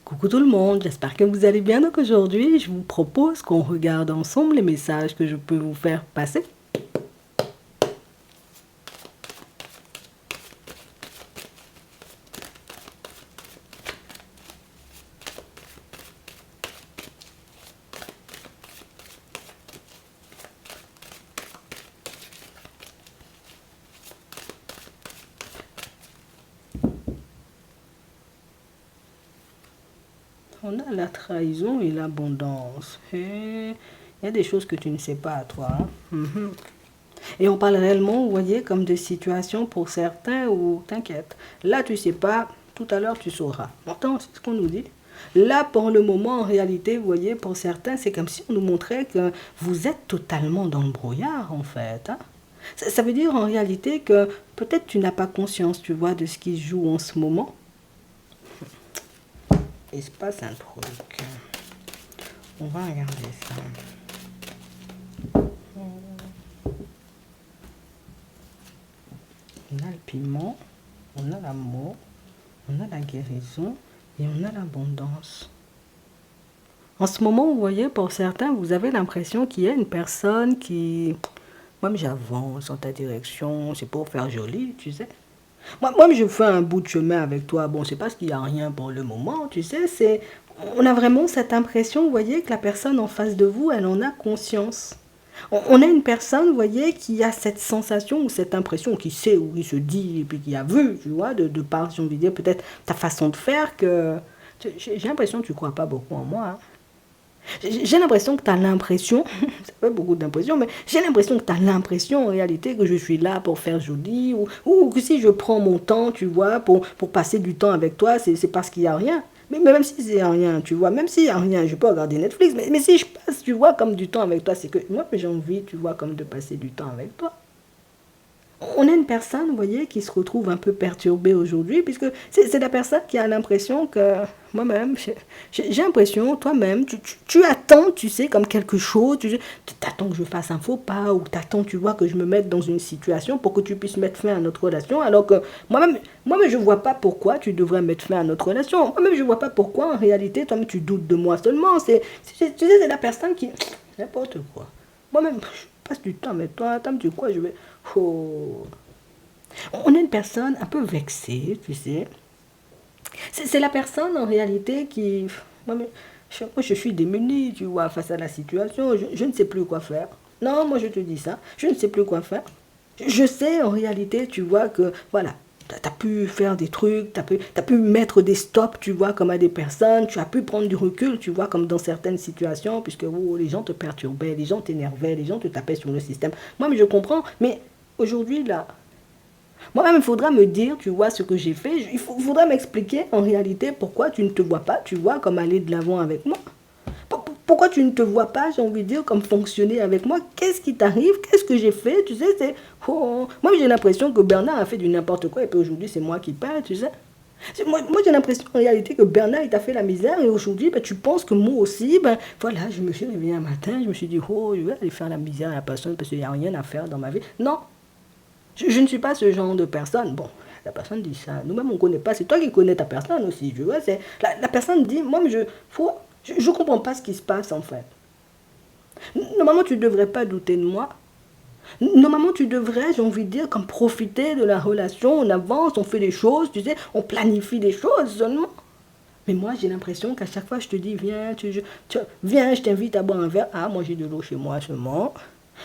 Coucou tout le monde, j'espère que vous allez bien. Donc aujourd'hui, je vous propose qu'on regarde ensemble les messages que je peux vous faire passer. On a la trahison et l'abondance. Il y a des choses que tu ne sais pas, toi. Et on parle réellement, vous voyez, comme de situations pour certains où, t'inquiète, là tu sais pas, tout à l'heure tu sauras. Pourtant, c'est ce qu'on nous dit. Là, pour le moment, en réalité, vous voyez, pour certains, c'est comme si on nous montrait que vous êtes totalement dans le brouillard, en fait. Ça veut dire en réalité que peut-être tu n'as pas conscience, tu vois, de ce qui se joue en ce moment. Il se passe un truc. On va regarder ça. On a le piment, on a l'amour, on a la guérison et on a l'abondance. En ce moment, vous voyez, pour certains, vous avez l'impression qu'il y a une personne qui... Moi, j'avance en ta direction, c'est pour faire joli, tu sais. Moi, je fais un bout de chemin avec toi. Bon, c'est parce qu'il n'y a rien pour le moment, tu sais. On a vraiment cette impression, vous voyez, que la personne en face de vous, elle en a conscience. On a une personne, vous voyez, qui a cette sensation ou cette impression, qui sait ou qui se dit, et puis qui a vu, tu vois, de par, j'ai envie de dire, peut-être ta façon de faire, que... J'ai l'impression que tu ne crois pas beaucoup en moi. J'ai l'impression que tu as l'impression, ça fait beaucoup d'impression, mais j'ai l'impression que tu as l'impression en réalité que je suis là pour faire joli, ou que si je prends mon temps, tu vois, pour passer du temps avec toi, c'est parce qu'il n'y a rien. Mais même si c'est rien, tu vois, même s'il n'y a rien, je peux regarder Netflix, mais si je passe, tu vois, comme du temps avec toi, c'est que moi j'ai envie, tu vois, comme de passer du temps avec toi. On a une personne, vous voyez, qui se retrouve un peu perturbée aujourd'hui, puisque c'est la personne qui a l'impression que, moi-même, j'ai l'impression, toi-même, tu attends, tu sais, comme quelque chose, tu attends que je fasse un faux pas, ou tu attends, tu vois, que je me mette dans une situation pour que tu puisses mettre fin à notre relation, alors que moi-même, je ne vois pas pourquoi tu devrais mettre fin à notre relation. Moi-même, je ne vois pas pourquoi, en réalité, toi-même, tu doutes de moi seulement. Tu sais, c'est la personne qui... N'importe quoi. Moi-même, je passe du temps avec toi, attends, tu crois, je vais... Oh. On a une personne un peu vexée, tu sais. C'est la personne en réalité qui... Moi, je suis démunie, tu vois, face à la situation. Je ne sais plus quoi faire. Non, moi, je te dis ça. Je ne sais plus quoi faire. Je sais en réalité, tu vois, que voilà, tu as pu faire des trucs, t'as pu mettre des stops, tu vois, comme à des personnes, tu as pu prendre du recul, tu vois, comme dans certaines situations, puisque oh, les gens te perturbaient, les gens t'énervaient, les gens te tapaient sur le système. Moi, mais je comprends, mais aujourd'hui, là, moi-même, il faudra me dire, tu vois, ce que j'ai fait. Faudra m'expliquer en réalité pourquoi tu ne te vois pas, tu vois, comme aller de l'avant avec moi. Pourquoi tu ne te vois pas, j'ai envie de dire, comme fonctionner avec moi? Qu'est-ce qui t'arrive? Qu'est-ce que j'ai fait? Tu sais, c'est... Oh. Moi, j'ai l'impression que Bernard a fait du n'importe quoi et puis aujourd'hui, c'est moi qui parle, tu sais. Moi j'ai l'impression en réalité que Bernard, il t'a fait la misère et aujourd'hui, ben, tu penses que moi aussi, ben voilà, je me suis réveillé un matin, je me suis dit, oh, je vais aller faire la misère à la personne parce qu'il n'y a rien à faire dans ma vie. Non, je ne suis pas ce genre de personne. Bon, la personne dit ça. Nous-mêmes, on ne connaît pas. C'est toi qui connais ta personne aussi. Tu vois, la personne dit, moi, mais je comprends pas ce qui se passe en fait. Normalement, tu ne devrais pas douter de moi. Normalement, tu devrais, j'ai envie de dire, comme profiter de la relation. On avance, on fait des choses, tu sais, on planifie des choses seulement. Mais moi, j'ai l'impression qu'à chaque fois, je te dis, viens, viens, je t'invite à boire un verre. Ah, moi, j'ai de l'eau chez moi seulement.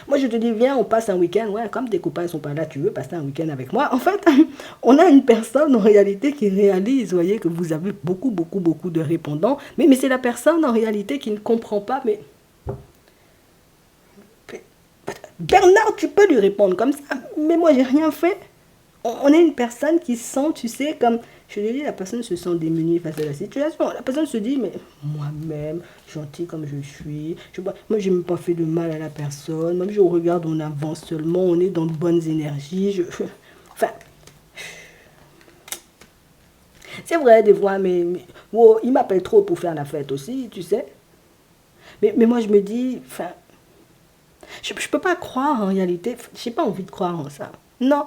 Moi, je te dis, viens, on passe un week-end. Ouais, comme tes copains ne sont pas là, tu veux passer un week-end avec moi. En fait, on a une personne en réalité qui réalise, vous voyez, que vous avez beaucoup, beaucoup, beaucoup de répondants. Mais c'est la personne en réalité qui ne comprend pas. Mais Bernard, tu peux lui répondre comme ça. Mais moi, j'ai rien fait. On a une personne qui se sent, tu sais, comme, je te dis, la personne se sent démunie face à la situation. La personne se dit, mais moi-même, gentil comme je suis, moi, je n'ai pas fait de mal à la personne. Même je regarde, on avance seulement, on est dans de bonnes énergies. Enfin, c'est vrai, des fois, mais oh, il m'appelle trop pour faire la fête aussi, tu sais. Mais moi, je me dis, enfin, je ne peux pas croire en réalité, j'ai pas envie de croire en ça. Non,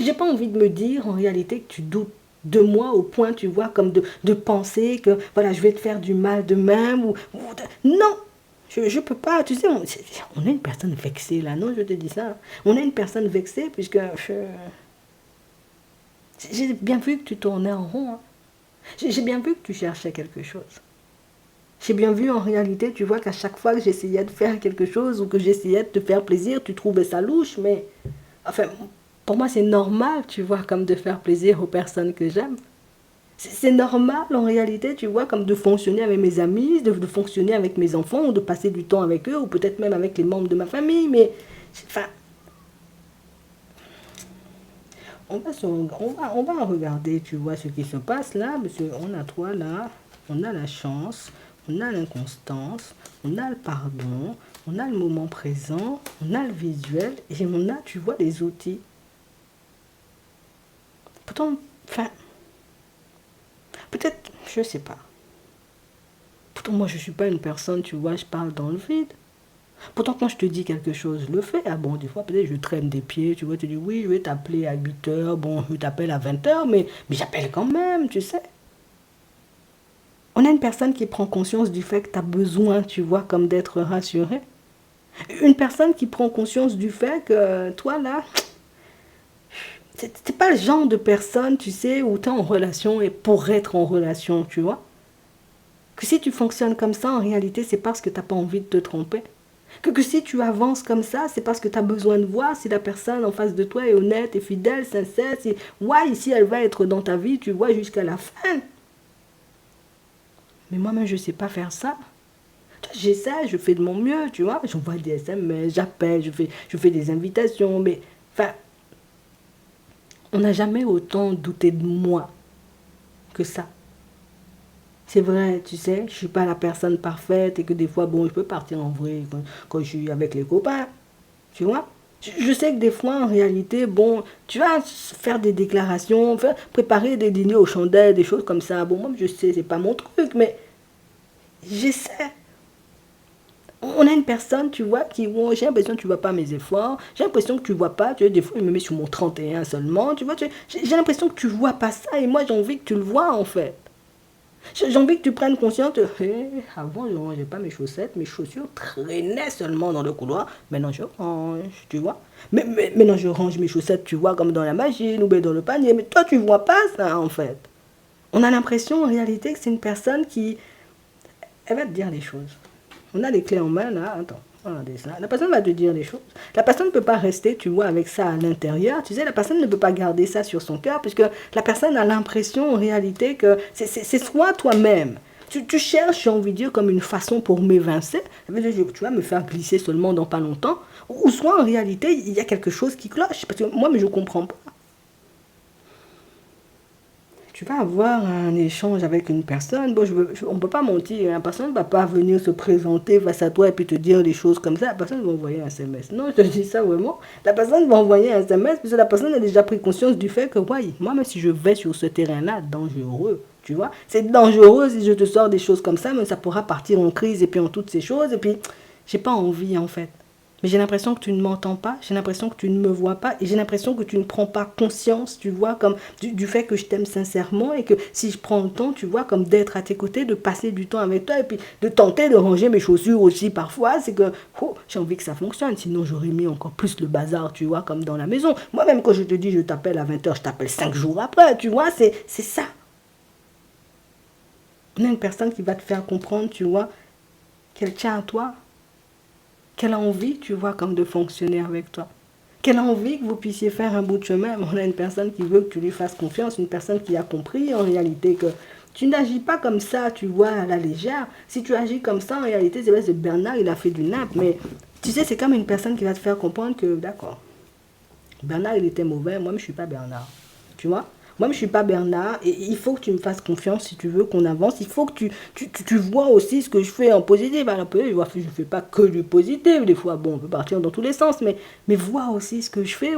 j'ai pas envie de me dire en réalité que tu doutes. de moi au point, tu vois, comme de penser que, voilà, je vais te faire du mal de même. Non, je ne peux pas. Tu sais, on est une personne vexée, là. Non, je te dis ça. On est une personne vexée puisque j'ai bien vu que tu tournais en rond. Hein. J'ai bien vu que tu cherchais quelque chose. J'ai bien vu en réalité, tu vois, qu'à chaque fois que j'essayais de faire quelque chose ou que j'essayais de te faire plaisir, tu trouvais ça louche, mais enfin, pour moi, c'est normal, tu vois, comme de faire plaisir aux personnes que j'aime. C'est normal en réalité, tu vois, comme de fonctionner avec mes amis, de fonctionner avec mes enfants, ou de passer du temps avec eux, ou peut-être même avec les membres de ma famille, mais enfin, on va regarder, tu vois, ce qui se passe là, parce qu'on a toi là, on a la chance, on a l'inconstance, on a le pardon, on a le moment présent, on a le visuel, et on a, tu vois, les outils. Pourtant, enfin, peut-être, je sais pas. Pourtant, moi, je suis pas une personne, tu vois, je parle dans le vide. Pourtant, quand je te dis quelque chose, je le fais. Ah bon, des fois, peut-être je traîne des pieds, tu vois, tu dis oui, je vais t'appeler à 8 heures, bon, je t'appelle à 20 heures, mais j'appelle quand même, tu sais. On a une personne qui prend conscience du fait que tu as besoin, tu vois, comme d'être rassuré. Une personne qui prend conscience du fait que toi, là, c'est pas le genre de personne, tu sais, où tu es en relation et pour être en relation, tu vois. Que si tu fonctionnes comme ça, en réalité, c'est parce que tu n'as pas envie de te tromper. Que si tu avances comme ça, c'est parce que tu as besoin de voir si la personne en face de toi est honnête, est fidèle, sincère, si, ouais, ici elle va être dans ta vie, tu vois, jusqu'à la fin. Mais moi-même, je ne sais pas faire ça. J'essaie, je fais de mon mieux, tu vois. J'envoie des SMS, j'appelle, je fais des invitations, mais enfin, on n'a jamais autant douté de moi que ça. C'est vrai, tu sais, je suis pas la personne parfaite et que des fois, bon, je peux partir en vrai quand je suis avec les copains, tu vois. Je sais que des fois, en réalité, bon, tu vas faire des déclarations, préparer des dîners aux chandelles, des choses comme ça. Bon, moi, je sais, c'est pas mon truc, mais j'essaie. On a une personne, tu vois, qui, bon, j'ai l'impression que tu vois pas mes efforts, j'ai l'impression que tu vois pas, tu vois, des fois, il me met sur mon 31 seulement, tu vois, j'ai l'impression que tu vois pas ça, et moi, j'ai envie que tu le vois, en fait. J'ai envie que tu prennes conscience de, avant, je ne rangeais pas mes chaussettes, mes chaussures traînaient seulement dans le couloir. Maintenant, je range, tu vois. Mais maintenant, je range mes chaussettes, tu vois, comme dans la machine ou bien dans le panier. Mais toi, tu vois pas ça, en fait. On a l'impression, en réalité, que c'est une personne qui... Elle va te dire les choses. On a les clés en main, là. Attends, regardez ça. La personne va te dire les choses. La personne ne peut pas rester, tu vois, avec ça à l'intérieur. Tu sais, la personne ne peut pas garder ça sur son cœur, puisque la personne a l'impression, en réalité, que c'est soit toi-même. Tu cherches, j'ai envie de dire, comme une façon pour m'évincer. Tu vas me faire glisser seulement dans pas longtemps. Ou soit, en réalité, il y a quelque chose qui cloche. Parce que moi, mais je ne comprends pas. Tu vas avoir un échange avec une personne, bon, on ne peut pas mentir, la personne ne va pas venir se présenter face à toi et puis te dire des choses comme ça, la personne va envoyer un SMS. Non, je te dis ça vraiment. La personne va envoyer un SMS parce que la personne a déjà pris conscience du fait que, ouais, moi, même si je vais sur ce terrain-là, dangereux, tu vois, c'est dangereux si je te sors des choses comme ça, mais ça pourra partir en crise et puis en toutes ces choses, et puis j'ai pas envie en fait. Mais j'ai l'impression que tu ne m'entends pas, j'ai l'impression que tu ne me vois pas, et j'ai l'impression que tu ne prends pas conscience, tu vois, comme du fait que je t'aime sincèrement, et que si je prends le temps, tu vois, comme d'être à tes côtés, de passer du temps avec toi, et puis de tenter de ranger mes chaussures aussi parfois, c'est que oh, j'ai envie que ça fonctionne, sinon j'aurais mis encore plus le bazar, tu vois, comme dans la maison. Moi-même, quand je te dis je t'appelle à 20 heures, je t'appelle 5 jours après, tu vois, c'est ça. On a une personne qui va te faire comprendre, tu vois, qu'elle tient à toi, qu'elle a envie, tu vois, comme de fonctionner avec toi. Qu'elle a envie que vous puissiez faire un bout de chemin. On a une personne qui veut que tu lui fasses confiance, une personne qui a compris en réalité que tu n'agis pas comme ça, tu vois, à la légère. Si tu agis comme ça, en réalité, c'est vrai, c'est Bernard, il a fait du nappe, mais tu sais, c'est comme une personne qui va te faire comprendre que, d'accord, Bernard, il était mauvais, moi, je ne suis pas Bernard. Tu vois. Moi, je ne suis pas Bernard et il faut que tu me fasses confiance si tu veux qu'on avance. Il faut que tu vois aussi ce que je fais en positif. Alors, je ne fais pas que du positif. Des fois, bon, on peut partir dans tous les sens, mais vois aussi ce que je fais.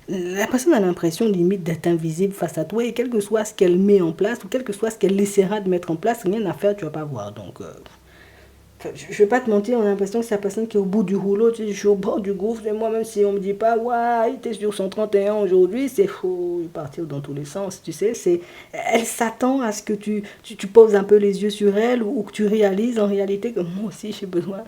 La personne a l'impression limite d'être invisible face à toi et quel que soit ce qu'elle met en place ou quel que soit ce qu'elle essaiera de mettre en place, rien à faire, tu vas pas voir. Donc, Enfin, je vais pas te mentir, on a l'impression que c'est la personne qui est au bout du rouleau, tu sais, je suis au bord du gouffre, et moi, même si on me dit pas, ouais, t'es sur 131 aujourd'hui, c'est faux, partir dans tous les sens, tu sais, elle s'attend à ce que tu poses un peu les yeux sur elle, ou que tu réalises en réalité que moi aussi j'ai besoin.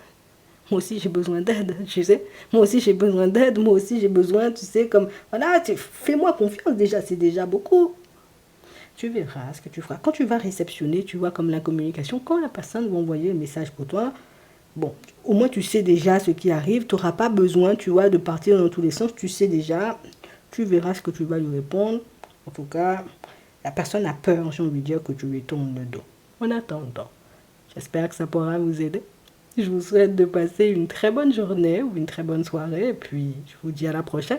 Moi aussi j'ai besoin d'aide, tu sais. Moi aussi j'ai besoin d'aide, moi aussi j'ai besoin, tu sais, comme, voilà, fais-moi confiance déjà, c'est déjà beaucoup. Tu verras ce que tu feras. Quand tu vas réceptionner, tu vois, comme la communication, quand la personne va envoyer un message pour toi, bon, au moins tu sais déjà ce qui arrive. Tu n'auras pas besoin, tu vois, de partir dans tous les sens. Tu sais déjà, tu verras ce que tu vas lui répondre. En tout cas, la personne a peur, j'ai envie de dire, que tu lui tournes le dos. En attendant, j'espère que ça pourra vous aider. Je vous souhaite de passer une très bonne journée ou une très bonne soirée. Et puis, je vous dis à la prochaine.